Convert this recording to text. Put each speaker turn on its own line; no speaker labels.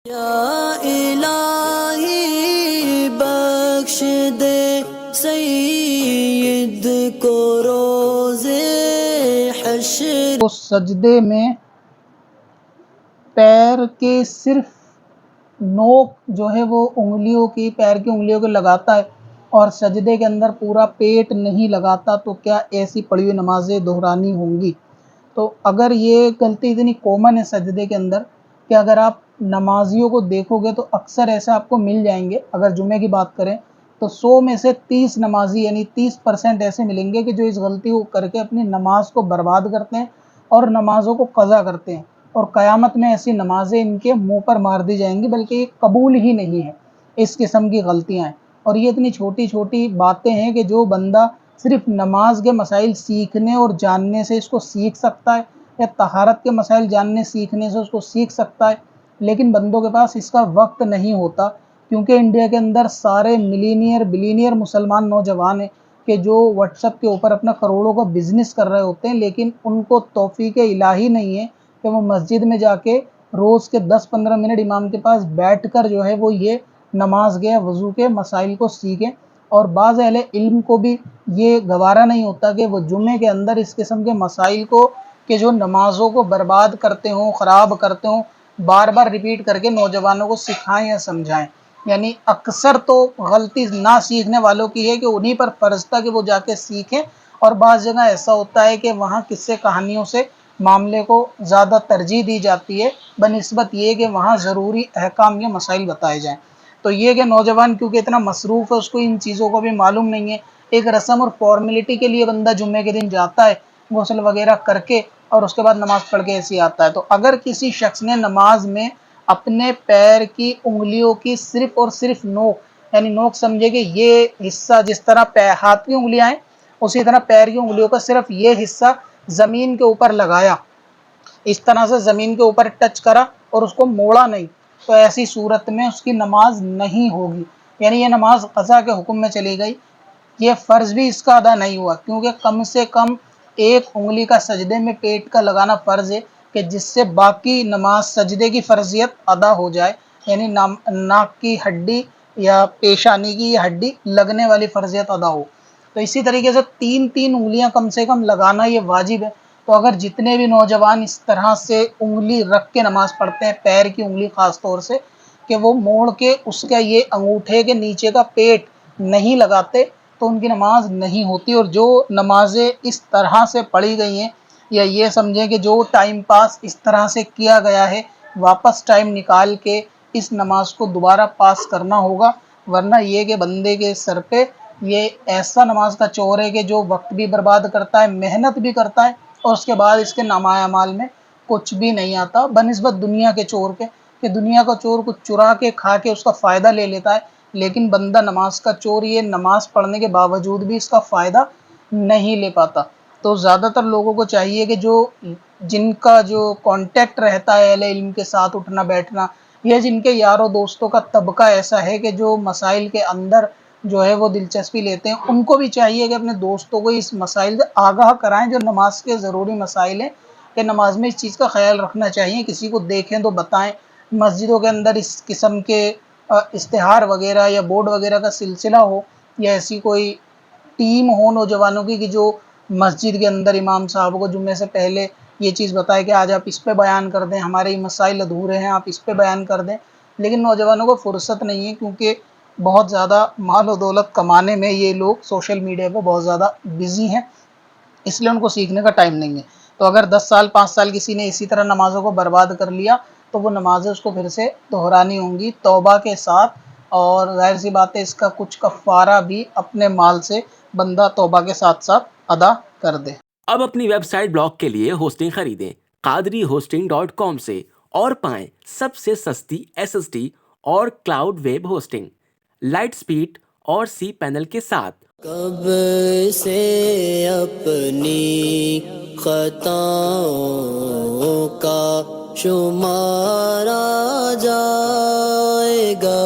یا الہی بخش دے سید کو روز حشر.
اس سجدے میں پیر کے صرف نوک جو ہے وہ انگلیوں کی، پیر کی انگلیوں کو لگاتا ہے اور سجدے کے اندر پورا پیٹ نہیں لگاتا، تو کیا ایسی پڑھی ہوئی نمازیں دہرانی ہوں گی؟ تو اگر یہ غلطی اتنی کامن ہے سجدے کے اندر کہ اگر آپ نمازیوں کو دیکھو گے تو اکثر ایسے آپ کو مل جائیں گے. اگر جمعے کی بات کریں تو 100 میں سے 30 نمازی یعنی 30% ایسے ملیں گے کہ جو اس غلطی کو کر کے اپنی نماز کو برباد کرتے ہیں اور نمازوں کو قضا کرتے ہیں، اور قیامت میں ایسی نمازیں ان کے منہ پر مار دی جائیں گی، بلکہ یہ قبول ہی نہیں ہے. اس قسم کی غلطیاں ہیں، اور یہ اتنی چھوٹی چھوٹی باتیں ہیں کہ جو بندہ صرف نماز کے مسائل سیکھنے اور جاننے سے اس کو سیکھ سکتا ہے، یا طہارت کے مسائل جاننے سیکھنے سے اس کو سیکھ سکتا ہے، لیکن بندوں کے پاس اس کا وقت نہیں ہوتا. کیونکہ انڈیا کے اندر سارے ملینئر بلینئر مسلمان نوجوان ہیں کہ جو واٹس ایپ کے اوپر اپنا کروڑوں کا بزنس کر رہے ہوتے ہیں، لیکن ان کو توفیق الہی نہیں ہے کہ وہ مسجد میں جا کے روز کے 10-15 منٹ امام کے پاس بیٹھ کر جو ہے وہ یہ نماز کے وضو کے مسائل کو سیکھیں. اور بعض اہل علم کو بھی یہ گوارا نہیں ہوتا کہ وہ جمعے کے اندر اس قسم کے مسائل کو کہ جو نمازوں کو برباد کرتے ہوں، خراب کرتے ہوں، بار بار ریپیٹ کر کے نوجوانوں کو سکھائیں یا سمجھائیں. یعنی اکثر تو غلطی نہ سیکھنے والوں کی ہے کہ انہی پر فرض تھا کہ وہ جا کے سیکھیں، اور بعض جگہ ایسا ہوتا ہے کہ وہاں قصے کہانیوں سے معاملے کو زیادہ ترجیح دی جاتی ہے بنسبت یہ کہ وہاں ضروری احکام یا مسائل بتائے جائیں. تو یہ کہ نوجوان کیونکہ اتنا مصروف ہے اس کو ان چیزوں کو بھی معلوم نہیں ہے. ایک رسم اور فارمیلٹی کے لیے بندہ جمعے کے دن جاتا ہے غسل وغیرہ کر کے اور اس کے بعد نماز پڑھ کے ایسے آتا ہے. تو اگر کسی شخص نے نماز میں اپنے پیر کی انگلیوں کی صرف اور صرف نوک، یعنی نوک سمجھے کہ یہ حصہ جس طرح ہاتھ کی انگلیاں ہیں اسی طرح پیر کی انگلیوں کا صرف یہ حصہ زمین کے اوپر لگایا، اس طرح سے زمین کے اوپر ٹچ کرا اور اس کو موڑا نہیں، تو ایسی صورت میں اس کی نماز نہیں ہوگی. یعنی یہ نماز قضا کے حکم میں چلی گئی. یہ فرض بھی اس کا ادا نہیں ہوا، کیونکہ کم سے کم ایک انگلی کا سجدے میں پیٹ کا لگانا فرض ہے کہ جس سے باقی نماز سجدے کی فرضیت ادا ہو جائے. یعنی ناک کی ہڈی یا پیشانی کی ہڈی لگنے والی فرضیت ادا ہو. تو اسی طریقے سے 3 انگلیاں کم سے کم لگانا یہ واجب ہے. تو اگر جتنے بھی نوجوان اس طرح سے انگلی رکھ کے نماز پڑھتے ہیں، پیر کی انگلی خاص طور سے، کہ وہ موڑ کے اس کا یہ انگوٹھے کے نیچے کا پیٹ نہیں لگاتے تو ان کی نماز نہیں ہوتی. اور جو نمازیں اس طرح سے پڑھی گئی ہیں، یا یہ سمجھیں کہ جو ٹائم پاس اس طرح سے کیا گیا ہے، واپس ٹائم نکال کے اس نماز کو دوبارہ پاس کرنا ہوگا، ورنہ یہ کہ بندے کے سر پہ یہ ایسا نماز کا چور ہے کہ جو وقت بھی برباد کرتا ہے، محنت بھی کرتا ہے، اور اس کے بعد اس کے نامہ اعمال میں کچھ بھی نہیں آتا بنسبت دنیا کے چور کے، کہ دنیا کا چور کچھ چرا کے کھا کے اس کا فائدہ لے لیتا ہے، لیکن بندہ نماز کا چور یہ نماز پڑھنے کے باوجود بھی اس کا فائدہ نہیں لے پاتا. تو زیادہ تر لوگوں کو چاہیے کہ جن کا جو کانٹیکٹ رہتا ہے اہل علم کے ساتھ اٹھنا بیٹھنا، یا جن کے یاروں دوستوں کا طبقہ ایسا ہے کہ جو مسائل کے اندر جو ہے وہ دلچسپی لیتے ہیں، ان کو بھی چاہیے کہ اپنے دوستوں کو اس مسائل سے آگاہ کرائیں جو نماز کے ضروری مسائل ہیں، کہ نماز میں اس چیز کا خیال رکھنا چاہیے. کسی کو دیکھیں تو بتائیں. مسجدوں کے اندر اس قسم کے اشتہار وغیرہ یا بورڈ وغیرہ کا سلسلہ ہو، یا ایسی کوئی ٹیم ہو نوجوانوں کی کہ جو مسجد کے اندر امام صاحب کو جمعے سے پہلے یہ چیز بتائے کہ آج آپ اس پہ بیان کر دیں، ہمارے یہ مسائل ادھورے ہیں، آپ اس پہ بیان کر دیں. لیکن نوجوانوں کو فرصت نہیں ہے، کیونکہ بہت زیادہ مال و دولت کمانے میں یہ لوگ سوشل میڈیا پہ بہت زیادہ بزی ہیں، اس لیے ان کو سیکھنے کا ٹائم نہیں ہے. تو اگر 10 سال 5 سال کسی نے اسی طرح نمازوں کو برباد کر لیا تو وہ نمازیں اس کو پھر سے دہرانی ہوں گی توبہ کے ساتھ، اور ظاہر سی بات ہے اس کا کچھ کفارہ بھی اپنے مال سے بندہ توبہ کے ساتھ ساتھ ادا کر دے.
اب اپنی ویب سائٹ بلاگ کے لیے ہوسٹنگ خریدیں قادری-hosting.com سے اور پائیں سب سے سستی SSD اور cloud web hosting, light speed اور سی پینل کے ساتھ.
کب سے اپنی خطاؤں کا شمارا جائے گا.